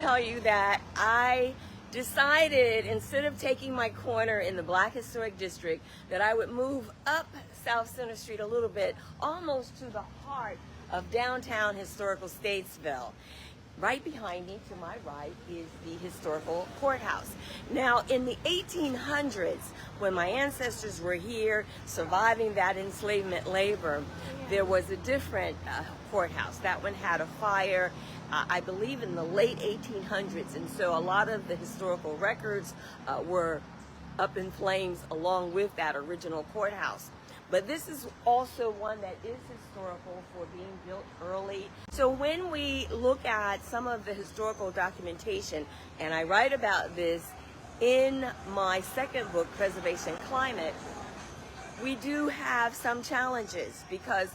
tell you that I decided, instead of taking my corner in the Black Historic District, that I would move up South Center Street a little bit, almost to the heart of downtown historical Statesville. Right behind me, to my right, is the historical courthouse. Now, in the 1800s, when my ancestors were here surviving that enslavement labor, there was a different courthouse. That one had a fire, I believe, in the late 1800s, and so a lot of the historical records were up in flames along with that original courthouse. But this is also one that is historical for being built early. So when we look at some of the historical documentation, and I write about this in my second book, Preservation Climate, we do have some challenges, because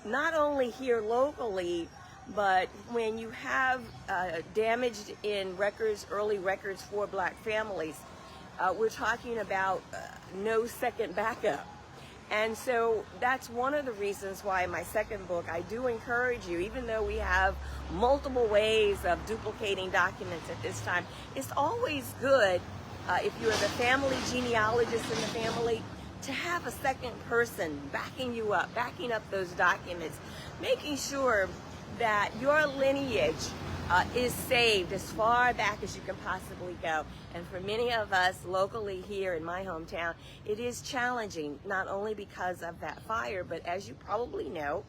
not only here locally, but when you have damaged in records, early records for Black families, we're talking about no second backup. And so that's one of the reasons why in my second book I do encourage you, even though we have multiple ways of duplicating documents at this time, it's always good if you're the family genealogist in the family to have a second person backing you up, backing up those documents, making sure that your lineage is saved as far back as you can possibly go. And for many of us locally here in my hometown, it is challenging, not only because of that fire, but as you probably know,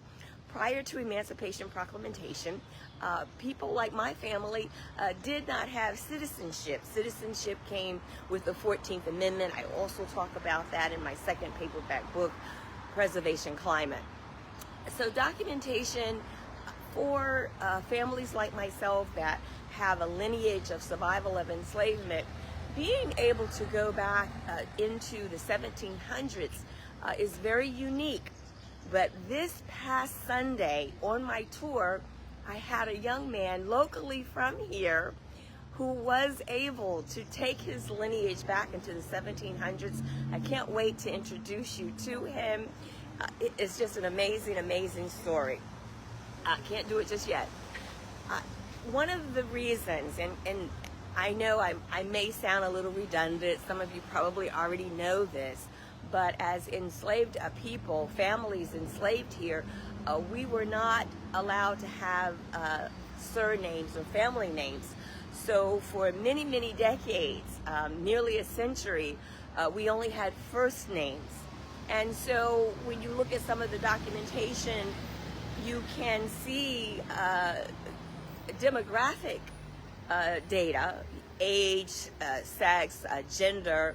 prior to Emancipation Proclamation, people like my family did not have citizenship. Citizenship came with the 14th Amendment. I also talk about that in my second paperback book, Preservation Climate. So documentation for families like myself that have a lineage of survival of enslavement, being able to go back into the 1700s is very unique. But this past Sunday on my tour, I had a young man locally from here who was able to take his lineage back into the 1700s. I can't wait to introduce you to him. It's just an amazing, amazing story. I can't do it just yet. One of the reasons, and I know I may sound a little redundant, some of you probably already know this, but as enslaved people, families enslaved here, we were not allowed to have surnames or family names. So for many, many decades, nearly a century, we only had first names. And so when you look at some of the documentation, you can see demographic data, age, sex, gender,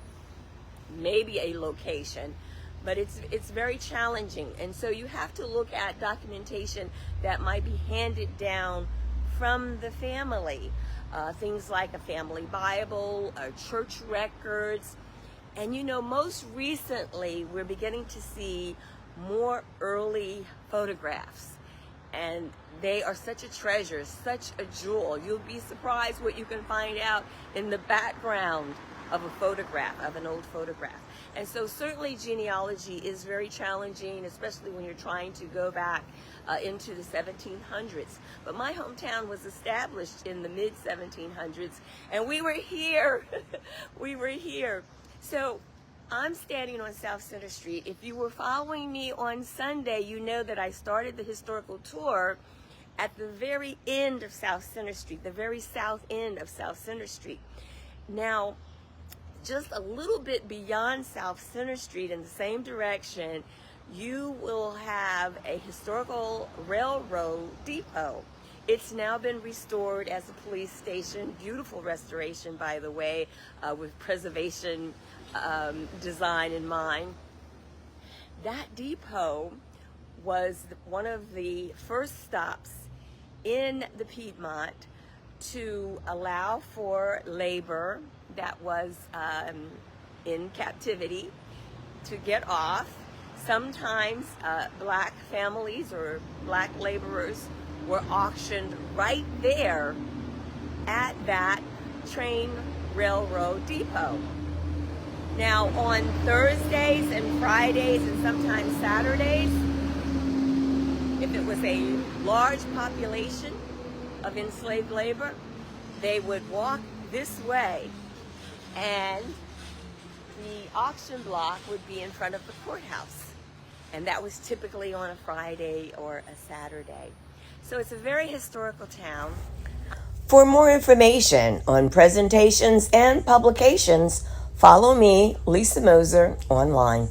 maybe a location, but it's very challenging. And so you have to look at documentation that might be handed down from the family, things like a family Bible, church records. And you know, most recently we're beginning to see more early photographs, and they are such a treasure, such a jewel. You'll be surprised what you can find out in the background of a photograph, of an old photograph. And so certainly genealogy is very challenging, especially when you're trying to go back into the 1700s. But my hometown was established in the mid 1700s, and we were here. We were here. So I'm standing on South Center Street. If you were following me on Sunday, you know that I started the historical tour at the very end of South Center Street, the very south end of South Center Street. Now, just a little bit beyond South Center Street in the same direction, you will have a historical railroad depot. It's now been restored as a police station. Beautiful restoration, by the way, with preservation design in mind. That depot was one of the first stops in the Piedmont to allow for labor that was in captivity to get off. Sometimes Black families or Black laborers were auctioned right there at that train railroad depot. Now on Thursdays and Fridays and sometimes Saturdays, if it was a large population of enslaved labor, they would walk this way, and the auction block would be in front of the courthouse. And that was typically on a Friday or a Saturday. So it's a very historical town. For more information on presentations and publications, follow me, Lisa Moser, online.